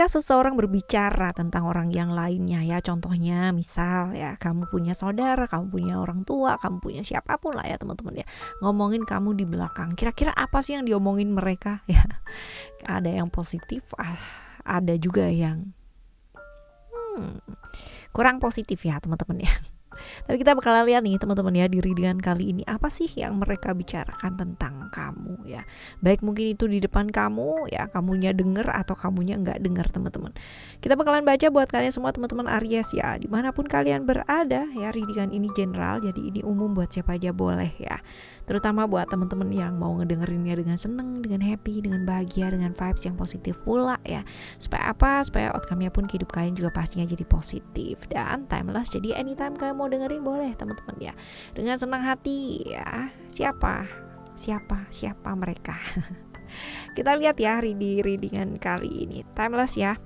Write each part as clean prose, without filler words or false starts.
ketika seseorang berbicara tentang orang yang lainnya ya, contohnya misal ya kamu punya saudara, kamu punya orang tua, kamu punya siapapun lah ya teman-teman ya, ngomongin kamu di belakang, kira-kira apa sih yang diomongin mereka ya? Ada yang positif, ada juga yang kurang positif ya teman-teman ya. Tapi kita bakalan lihat nih teman-teman ya, di readingan kali ini apa sih yang mereka bicarakan tentang kamu ya. Baik mungkin itu di depan kamu ya, kamunya denger atau kamunya nggak denger teman-teman. Kita bakalan baca buat kalian semua teman-teman Aries ya, dimanapun kalian berada ya. Readingan ini general, jadi ini umum buat siapa aja boleh ya. Terutama buat teman-teman yang mau ngedengerinnya dengan seneng, dengan happy, dengan bahagia, dengan vibes yang positif pula ya. Supaya apa? Supaya outcome-nya pun hidup kalian juga pastinya jadi positif dan timeless. Jadi anytime kalian mau dengerin boleh teman-teman ya, dengan senang hati ya. Siapa mereka? Kita lihat ya di readingan kali ini timeless ya.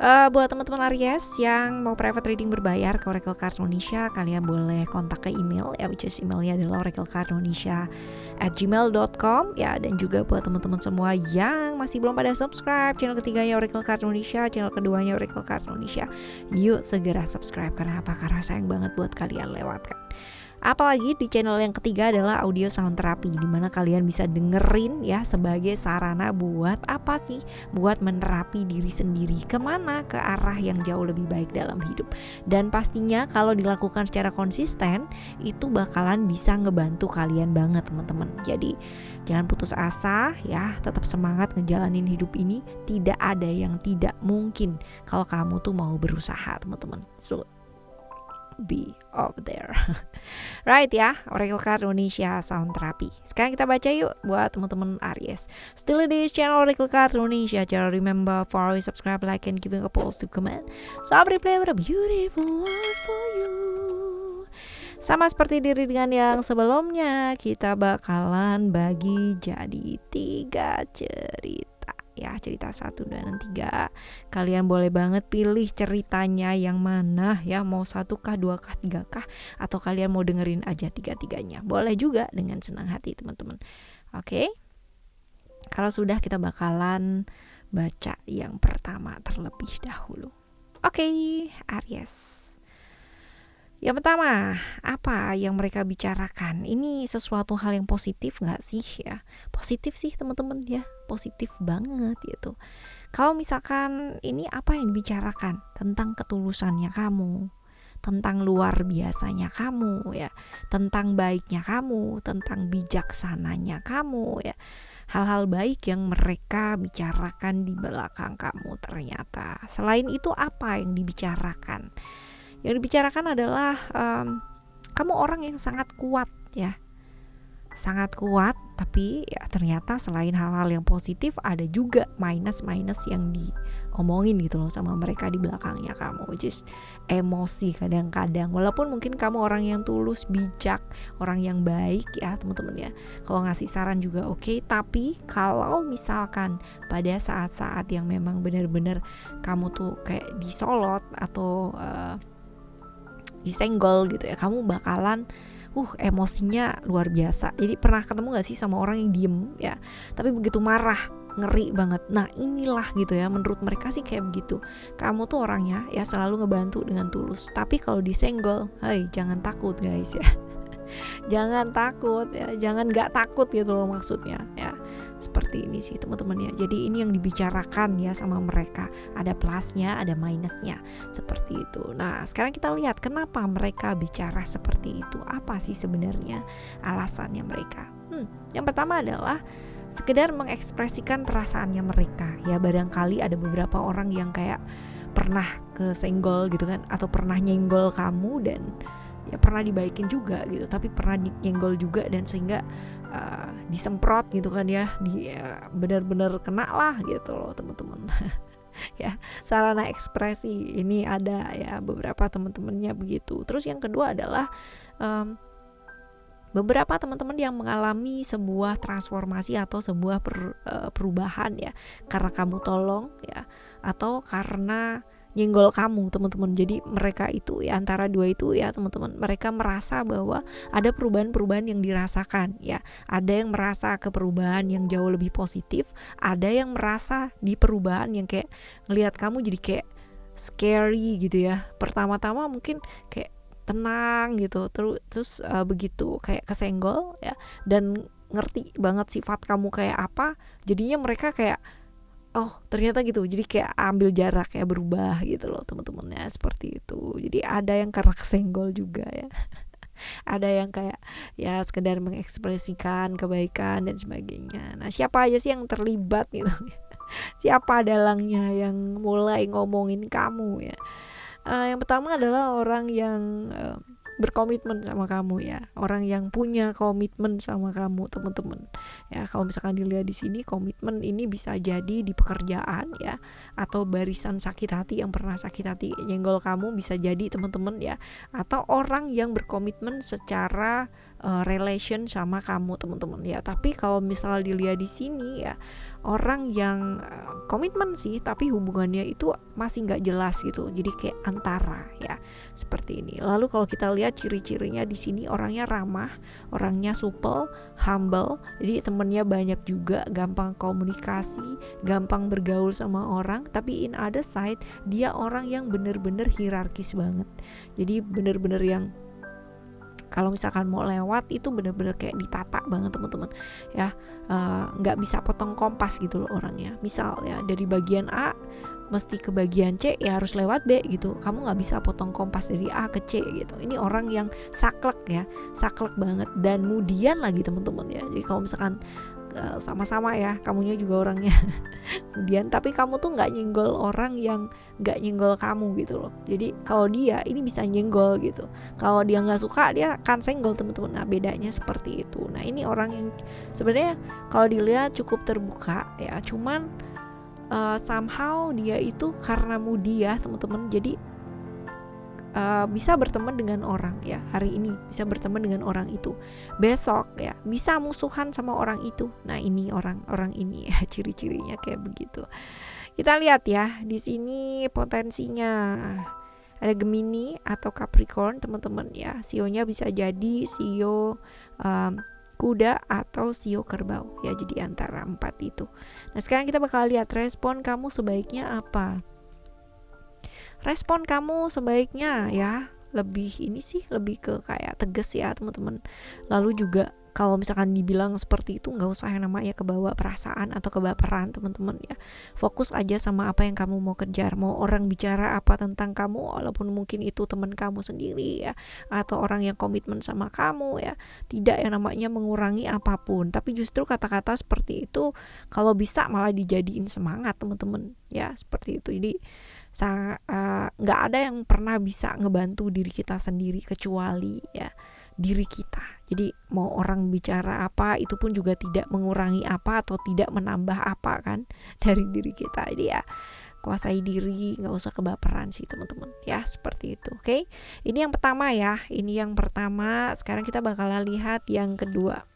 Buat teman-teman Aries yang mau private reading berbayar ke Oracle Card Indonesia, kalian boleh kontak ke email ya, which is emailnya adalah oraclecardindonesia@gmail.com ya. Dan juga buat teman-teman semua yang masih belum pada subscribe channel ketiganya Oracle Card Indonesia, channel keduanya Oracle Card Indonesia, yuk segera subscribe. Karena apa? Karena sayang banget buat kalian lewatkan. Apalagi di channel yang ketiga adalah audio sound therapy, dimana kalian bisa dengerin ya sebagai sarana buat apa sih? Buat menerapi diri sendiri kemana? Ke arah yang jauh lebih baik dalam hidup. Dan pastinya kalau dilakukan secara konsisten, itu bakalan bisa ngebantu kalian banget teman-teman. Jadi jangan putus asa ya, tetap semangat ngejalanin hidup ini. Tidak ada yang tidak mungkin kalau kamu tuh mau berusaha teman-teman. So be over there. Right ya, Oracle Card Indonesia Sound Therapy. Sekarang kita baca yuk buat teman-teman Aries. Still in this channel Oracle Card Indonesia. Jangan remember for always subscribe, like, and giving a positive comment. So I replay with a beautiful word for you. Sama seperti di readingan yang sebelumnya, kita bakalan bagi jadi 3 cerita ya, cerita 1, 2, dan 3. Kalian boleh banget pilih ceritanya yang mana ya, mau 1kah, 2kah, 3kah, atau kalian mau dengerin aja 3-tiganya. Boleh juga dengan senang hati teman-teman. Oke? Kalau sudah, kita bakalan baca yang pertama terlebih dahulu. Oke, Aries. Yang pertama, apa yang mereka bicarakan? Ini sesuatu hal yang positif gak sih ya? Positif sih teman-teman ya, positif banget gitu. Kalau misalkan ini apa yang dibicarakan? Tentang ketulusannya kamu, tentang luar biasanya kamu ya, tentang baiknya kamu, tentang bijaksananya kamu ya. Hal-hal baik yang mereka bicarakan di belakang kamu ternyata. Selain itu apa yang dibicarakan? Yang dibicarakan adalah kamu orang yang sangat kuat ya, sangat kuat. Tapi ya ternyata selain hal-hal yang positif, ada juga minus yang diomongin gitu loh sama mereka di belakangnya kamu, which is emosi kadang-kadang. Walaupun mungkin kamu orang yang tulus, bijak, orang yang baik ya teman-teman ya, kalau ngasih saran juga oke. Tapi kalau misalkan pada saat-saat yang memang benar-benar kamu tuh kayak disolot atau disenggol gitu ya, kamu bakalan emosinya luar biasa. Jadi pernah ketemu gak sih sama orang yang diem ya, tapi begitu marah ngeri banget. Nah inilah gitu ya, menurut mereka sih kayak begitu. Kamu tuh orangnya ya selalu ngebantu dengan tulus, tapi kalau disenggol, jangan takut guys ya. Jangan takut ya, jangan gak takut gitu loh maksudnya ya. Seperti ini sih teman-teman ya. Jadi ini yang dibicarakan ya sama mereka. Ada plusnya, ada minusnya. Seperti itu. Nah sekarang kita lihat kenapa mereka bicara seperti itu. Apa sih sebenarnya alasannya mereka? Yang pertama adalah sekedar mengekspresikan perasaannya mereka. Ya barangkali ada beberapa orang yang kayak pernah kesenggol gitu kan, atau pernah nyenggol kamu dan ya pernah dibaikin juga gitu, tapi pernah nyenggol juga, dan sehingga disemprot gitu kan ya, benar-benar kena lah gitu loh teman-teman. Ya sarana ekspresi ini ada ya, beberapa teman-temannya begitu. Terus yang kedua adalah beberapa teman-teman yang mengalami sebuah transformasi atau sebuah perubahan ya, karena kamu tolong ya, atau karena nyenggol kamu teman-teman. Jadi mereka itu ya, antara dua itu ya teman-teman, mereka merasa bahwa ada perubahan-perubahan yang dirasakan ya. Ada yang merasa ke perubahan yang jauh lebih positif, ada yang merasa di perubahan yang kayak ngelihat kamu jadi kayak scary gitu ya. Pertama-tama mungkin kayak tenang gitu, terus begitu kayak kesenggol ya, dan ngerti banget sifat kamu kayak apa, jadinya mereka kayak oh ternyata gitu, jadi kayak ambil jarak ya, berubah gitu loh teman-teman ya, seperti itu. Jadi ada yang karena kesenggol juga ya, ada yang kayak ya sekedar mengekspresikan kebaikan dan sebagainya. Nah siapa aja sih yang terlibat gitu siapa dalangnya yang mulai ngomongin kamu ya? Yang pertama adalah orang yang berkomitmen sama kamu ya, orang yang punya komitmen sama kamu teman-teman ya. Kalau misalkan dilihat di sini, komitmen ini bisa jadi di pekerjaan ya, atau barisan sakit hati yang pernah sakit hati nyenggol kamu, bisa jadi teman-teman ya, atau orang yang berkomitmen secara relation sama kamu teman-teman ya. Tapi kalau misalnya dilihat di sini ya, orang yang komitmen sih tapi hubungannya itu masih nggak jelas gitu, jadi kayak antara ya, seperti ini. Lalu kalau kita lihat ciri-cirinya di sini, orangnya ramah, orangnya supel, humble, jadi temennya banyak juga, gampang komunikasi, gampang bergaul sama orang. Tapi in other side, dia orang yang bener-bener hierarkis banget, jadi bener-bener yang kalau misalkan mau lewat itu bener-bener kayak ditata banget teman-teman ya, nggak bisa potong kompas gitu loh orangnya. Misal ya dari bagian A mesti ke bagian C ya harus lewat B gitu, kamu nggak bisa potong kompas dari A ke C gitu. Ini orang yang saklek ya, saklek banget dan mudian lagi teman-teman ya. Jadi kalau misalkan sama-sama ya, kamunya juga orangnya kemudian, tapi kamu tuh nggak nyenggol orang yang nggak nyenggol kamu gitu loh. Jadi kalau dia ini bisa nyenggol gitu, kalau dia nggak suka dia akan senggol teman-teman. Nah bedanya seperti itu. Nah ini orang yang sebenarnya kalau dilihat cukup terbuka ya, cuman somehow dia itu karena mudi ya teman-teman, jadi bisa berteman dengan orang ya, hari ini bisa berteman dengan orang itu, besok ya bisa musuhan sama orang itu. Nah ini orang ini ya, ciri-cirinya kayak begitu. Kita lihat ya di sini potensinya ada Gemini atau Capricorn teman-teman ya. Sionya bisa jadi sio kuda atau sio kerbau ya, jadi antara 4 itu. Nah sekarang kita bakal lihat respon kamu sebaiknya apa. Respon kamu sebaiknya ya lebih ini sih, lebih ke kayak tegas ya teman-teman. Lalu juga kalau misalkan dibilang seperti itu, nggak usah yang namanya kebawa perasaan atau kebaperan teman-teman ya. Fokus aja sama apa yang kamu mau kejar. Mau orang bicara apa tentang kamu, walaupun mungkin itu teman kamu sendiri ya, atau orang yang komitmen sama kamu ya, tidak yang namanya mengurangi apapun. Tapi justru kata-kata seperti itu kalau bisa malah dijadiin semangat teman-teman ya, seperti itu. Jadi nggak ada yang pernah bisa ngebantu diri kita sendiri kecuali ya diri kita. Jadi mau orang bicara apa itu pun juga tidak mengurangi apa atau tidak menambah apa kan dari diri kita. Jadi ya kuasai diri, nggak usah kebaperan sih teman-teman ya, seperti itu. Oke, ini yang pertama ya, ini yang pertama. Sekarang kita bakalan lihat yang kedua.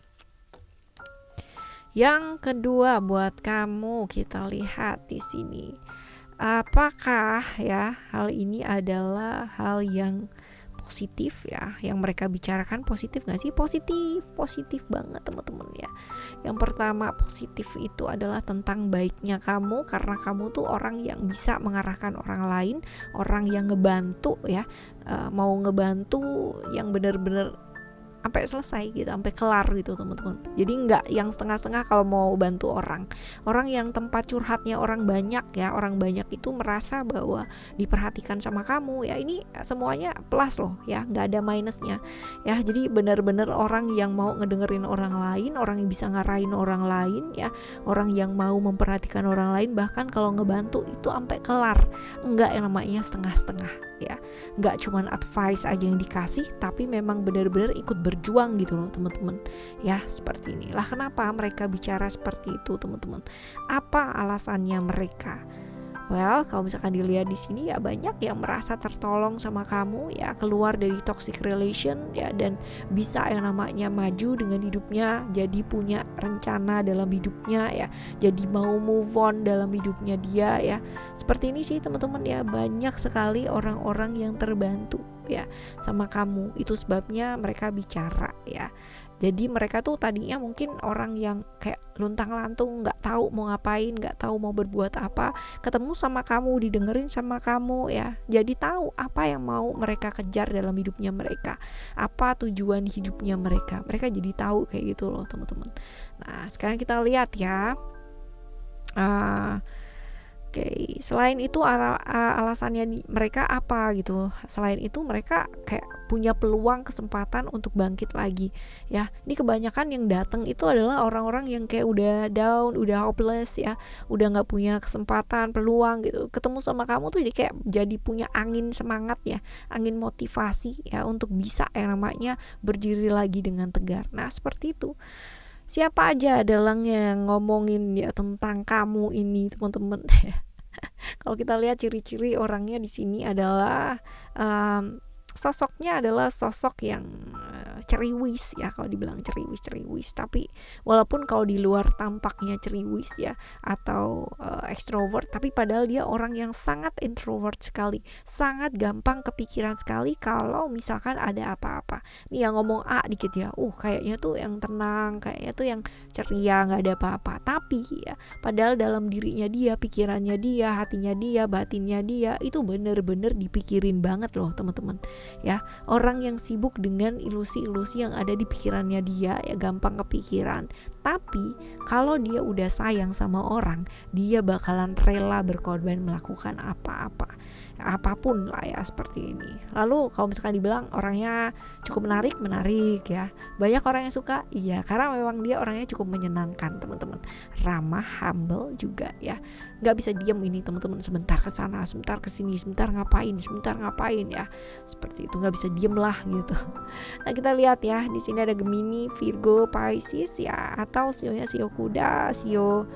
Yang kedua buat kamu, kita lihat di sini. Apakah ya hal ini adalah hal yang positif ya, yang mereka bicarakan positif gak sih? Positif banget teman-teman ya. Yang pertama positif itu adalah tentang baiknya kamu, karena kamu tuh orang yang bisa mengarahkan orang lain, orang yang ngebantu ya, mau ngebantu yang benar-benar sampai selesai gitu, sampai kelar gitu teman-teman. Jadi nggak yang setengah-setengah kalau mau bantu orang yang tempat curhatnya orang banyak ya, orang banyak itu merasa bahwa diperhatikan sama kamu ya, ini semuanya plus loh ya, nggak ada minusnya ya. Jadi benar-benar orang yang mau ngedengerin orang lain, orang yang bisa ngarahin orang lain ya, orang yang mau memperhatikan orang lain, bahkan kalau ngebantu itu sampai kelar, nggak yang namanya setengah-setengah ya. Nggak cuman advice aja yang dikasih, tapi memang benar-benar ikut berjuang gitu loh teman-teman ya, seperti ini. Lah kenapa mereka bicara seperti itu teman-teman? Apa alasannya mereka? Well, kalau misalkan dilihat di sini ya banyak yang merasa tertolong sama kamu ya, keluar dari toxic relation ya, dan bisa yang namanya maju dengan hidupnya, jadi punya rencana dalam hidupnya ya, jadi mau move on dalam hidupnya dia ya. Seperti ini sih teman-teman ya, banyak sekali orang-orang yang terbantu ya sama kamu. Itu sebabnya mereka bicara ya. Jadi mereka tuh tadinya mungkin orang yang kayak luntang-lantung, nggak tahu mau ngapain, nggak tahu mau berbuat apa, ketemu sama kamu, didengerin sama kamu ya, jadi tahu apa yang mau mereka kejar dalam hidupnya mereka, apa tujuan hidupnya mereka jadi tahu kayak gitu loh teman-teman. Nah sekarang kita lihat ya. Oke, selain itu alasannya mereka apa gitu. Selain itu mereka kayak punya peluang, kesempatan untuk bangkit lagi ya. Ini kebanyakan yang datang itu adalah orang-orang yang kayak udah down, udah hopeless ya, udah nggak punya kesempatan, peluang gitu. Ketemu sama kamu tuh jadi punya angin semangat ya, angin motivasi ya, untuk bisa yang namanya berdiri lagi dengan tegar. Nah seperti itu. Siapa aja adalah yang ngomongin ya tentang kamu ini teman-teman. Kalau kita lihat ciri-ciri orangnya di sini adalah sosoknya adalah sosok yang ceriwis ya, kalau dibilang ceriwis. Tapi walaupun kalau di luar tampaknya ceriwis ya atau ekstrovert, tapi padahal dia orang yang sangat introvert sekali, sangat gampang kepikiran sekali kalau misalkan ada apa-apa. Nih yang ngomong A dikit ya, kayaknya tuh yang tenang, kayaknya tuh yang ceria, nggak ada apa-apa. Tapi ya padahal dalam dirinya dia, pikirannya dia, hatinya dia, batinnya dia itu bener-bener dipikirin banget loh teman-teman ya. Orang yang sibuk dengan ilusi-ilusi yang ada di pikirannya dia ya, gampang kepikiran. Tapi kalau dia udah sayang sama orang, dia bakalan rela berkorban melakukan apa-apa, apapun lah ya, seperti ini. Lalu kalau misalkan dibilang orangnya cukup menarik ya, banyak orang yang suka, iya, karena memang dia orangnya cukup menyenangkan teman-teman, ramah, humble juga ya, nggak bisa diam ini teman-teman, sebentar ke sana, sebentar ke sini, sebentar ngapain ya, seperti itu, nggak bisa diem lah gitu. Nah kita lihat ya, di sini ada Gemini, Virgo, Pisces ya, atau sionya sio kuda, sio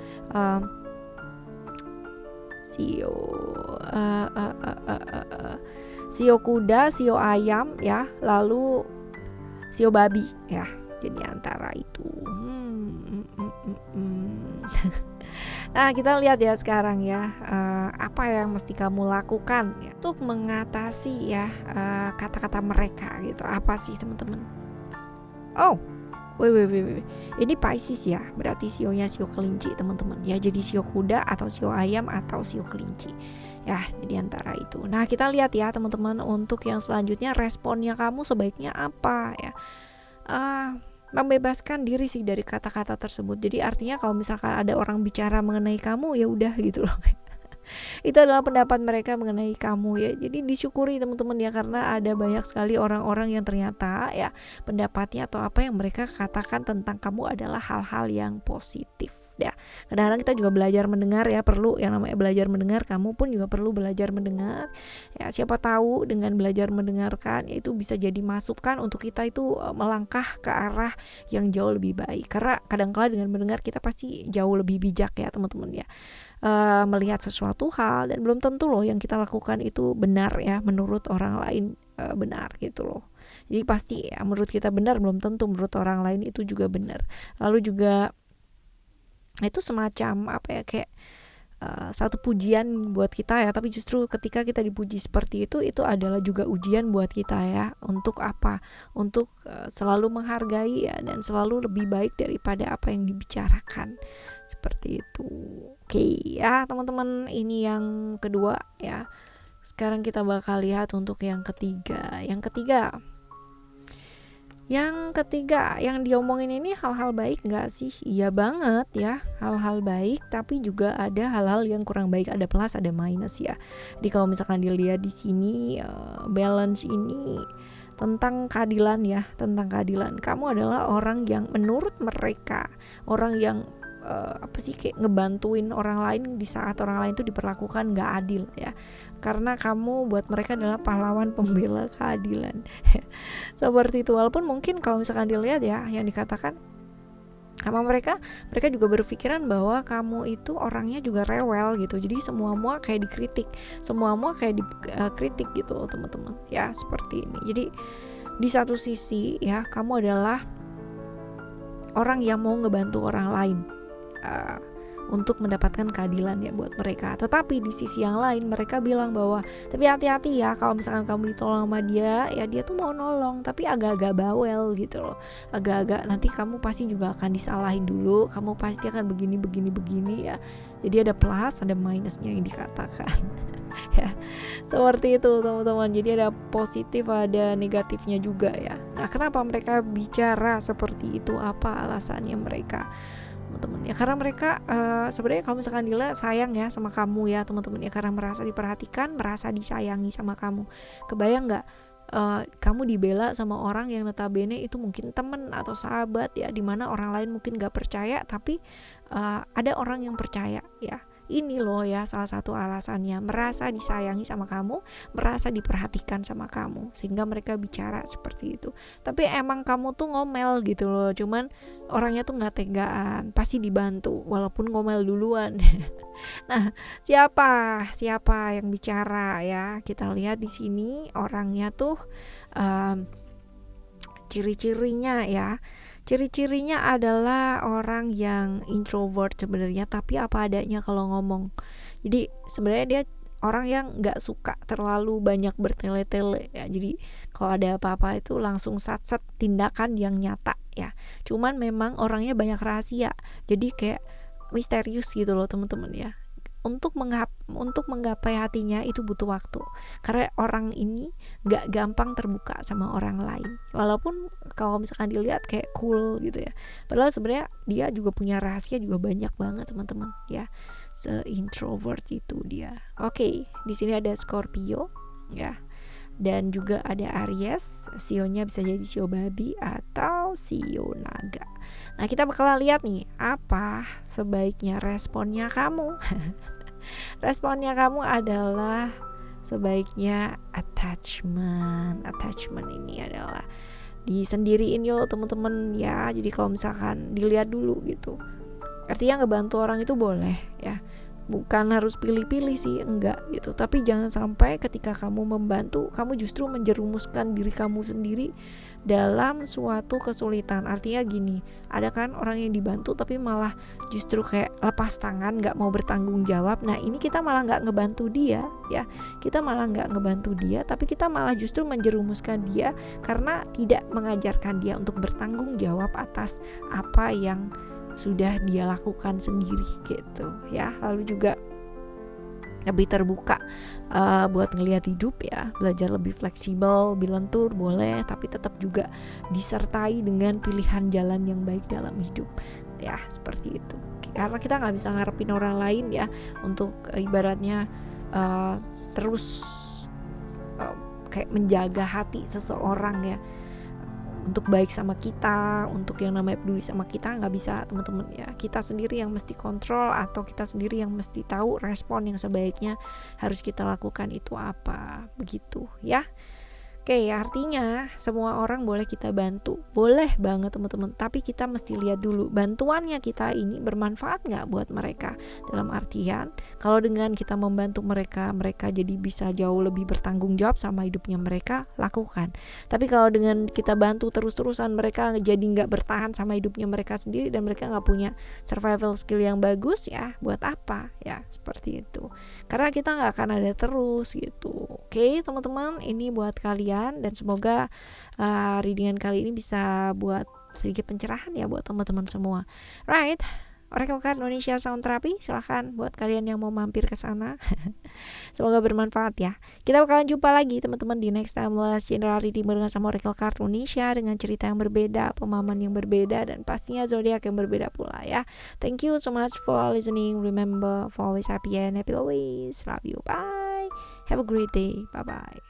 kuda, sio ayam ya, lalu sio babi ya. Jadi antara itu. Nah kita lihat ya sekarang ya, apa yang mesti kamu lakukan ya untuk mengatasi ya kata-kata mereka gitu. Apa sih teman-teman? Wait. Ini Pisces ya, berarti sionya sio kelinci teman-teman ya. Jadi sio kuda atau sio ayam atau sio kelinci ya, di antara itu. Nah kita lihat ya teman-teman, untuk yang selanjutnya responnya kamu sebaiknya apa ya. Membebaskan diri sih dari kata-kata tersebut. Jadi artinya kalau misalkan ada orang bicara mengenai kamu, ya udah gitu loh. Itu adalah pendapat mereka mengenai kamu ya. Jadi disyukuri teman-teman ya, karena ada banyak sekali orang-orang yang ternyata ya pendapatnya atau apa yang mereka katakan tentang kamu adalah hal-hal yang positif ya. Kadang-kadang kita juga belajar mendengar ya, perlu yang namanya belajar mendengar. Kamu pun juga perlu belajar mendengar ya. Siapa tahu dengan belajar mendengarkan ya, itu bisa jadi masukan untuk kita itu melangkah ke arah yang jauh lebih baik. Karena kadang-kala dengan mendengar kita pasti jauh lebih bijak ya teman-teman ya, melihat sesuatu hal, dan belum tentu loh yang kita lakukan itu benar ya menurut orang lain benar gitu loh. Jadi pasti ya menurut kita benar, belum tentu menurut orang lain itu juga benar. Lalu juga itu semacam apa ya, kayak satu pujian buat kita ya, tapi justru ketika kita dipuji seperti itu adalah juga ujian buat kita ya, untuk apa, untuk selalu menghargai ya, dan selalu lebih baik daripada apa yang dibicarakan, seperti itu. Oke ya teman-teman, ini yang kedua ya. Sekarang kita bakal lihat untuk yang ketiga. Yang ketiga yang diomongin ini hal-hal baik gak sih? Iya banget ya, hal-hal baik, tapi juga ada hal-hal yang kurang baik, ada plus ada minus ya. Jadi kalau misalkan dilihat di sini balance ini tentang keadilan ya, tentang keadilan. Kamu adalah orang yang menurut mereka, orang yang kayak ngebantuin orang lain di saat orang lain itu diperlakukan gak adil ya, karena kamu buat mereka adalah pahlawan pembela keadilan. Seperti itu. Walaupun mungkin kalau misalkan dilihat ya, yang dikatakan Sama mereka juga berpikiran bahwa kamu itu orangnya juga rewel gitu. Jadi semua kayak dikritik, semua kayak dikritik gitu teman-teman ya, seperti ini. Jadi di satu sisi ya, kamu adalah orang yang mau ngebantu orang lain untuk mendapatkan keadilan ya buat mereka. Tetapi di sisi yang lain mereka bilang bahwa tapi hati-hati ya, kalau misalkan kamu ditolong sama dia, ya dia tuh mau nolong tapi agak-agak bawel gitu loh. Agak-agak nanti kamu pasti juga akan disalahin dulu, kamu pasti akan begini ya. Jadi ada plus, ada minusnya yang dikatakan. Ya, seperti itu teman-teman. Jadi ada positif, ada negatifnya juga ya. Nah, kenapa mereka bicara seperti itu? Apa alasannya mereka? Teman-teman ya, karena mereka sebenarnya kalau misalkan Dila sayang ya sama kamu ya teman-teman ya, karena merasa diperhatikan, merasa disayangi sama kamu. Kebayang nggak kamu dibela sama orang yang notabene itu mungkin teman atau sahabat ya, dimana orang lain mungkin nggak percaya, tapi ada orang yang percaya ya. Ini loh ya salah satu alasannya, merasa disayangi sama kamu, merasa diperhatikan sama kamu, sehingga mereka bicara seperti itu. Tapi emang kamu tuh ngomel gitu loh, cuman orangnya tuh nggak tegaan, pasti dibantu walaupun ngomel duluan. Nah, siapa yang bicara ya? Kita lihat di sini orangnya tuh ciri-cirinya ya. Ciri-cirinya adalah orang yang introvert sebenarnya, tapi apa adanya kalau ngomong. Jadi sebenarnya dia orang yang nggak suka terlalu banyak bertele-tele ya. Jadi kalau ada apa-apa itu langsung sat-sat tindakan yang nyata ya. Cuman memang orangnya banyak rahasia. Jadi kayak misterius gitu loh teman-teman ya. Untuk menggapai hatinya itu butuh waktu, karena orang ini gak gampang terbuka sama orang lain, walaupun kalau misalkan dilihat kayak cool gitu ya, padahal sebenarnya dia juga punya rahasia juga banyak banget teman-teman ya, se-introvert itu dia. Oke, di sini ada Scorpio ya, dan juga ada Aries. Sionya bisa jadi sio babi atau sio naga. Nah, kita bakal lihat nih apa sebaiknya responnya kamu. Responnya kamu adalah sebaiknya attachment. Attachment ini adalah disendiriin yuk teman-teman ya. Jadi kalau misalkan dilihat dulu gitu, artinya ngebantu orang itu boleh ya, bukan harus pilih-pilih sih, enggak gitu. Tapi jangan sampai ketika kamu membantu, kamu justru menjerumuskan diri kamu sendiri dalam suatu kesulitan. Artinya gini, ada kan orang yang dibantu tapi malah justru kayak lepas tangan, gak mau bertanggung jawab. Nah, ini kita malah gak ngebantu dia ya. Kita malah gak ngebantu dia, tapi kita malah justru menjerumuskan dia karena tidak mengajarkan dia untuk bertanggung jawab atas apa yang sudah dia lakukan sendiri gitu ya. Lalu juga lebih terbuka buat ngelihat hidup ya, belajar lebih fleksibel, lebih lentur boleh, tapi tetap juga disertai dengan pilihan jalan yang baik dalam hidup ya, seperti itu. Karena kita nggak bisa ngarepin orang lain ya untuk ibaratnya terus kayak menjaga hati seseorang ya, untuk baik sama kita, untuk yang namanya peduli sama kita, nggak bisa teman-teman ya. Kita sendiri yang mesti kontrol, atau kita sendiri yang mesti tahu respon yang sebaiknya harus kita lakukan itu apa, begitu ya. Oke, artinya semua orang boleh kita bantu, boleh banget teman-teman, tapi kita mesti lihat dulu bantuannya kita ini bermanfaat nggak buat mereka. Dalam artian, kalau dengan kita membantu mereka jadi bisa jauh lebih bertanggung jawab sama hidupnya mereka, lakukan. Tapi kalau dengan kita bantu terus-terusan, mereka jadi nggak bertahan sama hidupnya mereka sendiri dan mereka nggak punya survival skill yang bagus, ya buat apa ya, seperti itu. Karena kita nggak akan ada terus gitu. Oke teman-teman, ini buat kalian, dan semoga readingan kali ini bisa buat sedikit pencerahan ya buat teman-teman semua. Right, Oracle Card Indonesia Sound Therapy, silahkan buat kalian yang mau mampir ke sana. Semoga bermanfaat ya. Kita bakalan jumpa lagi teman-teman di next timeless general reading barengan sama Oracle Card Indonesia, dengan cerita yang berbeda, pemahaman yang berbeda, dan pastinya zodiak yang berbeda pula ya. Thank you so much for listening. Remember, for always happy and happy always. Love you. Bye. Have a great day. Bye bye.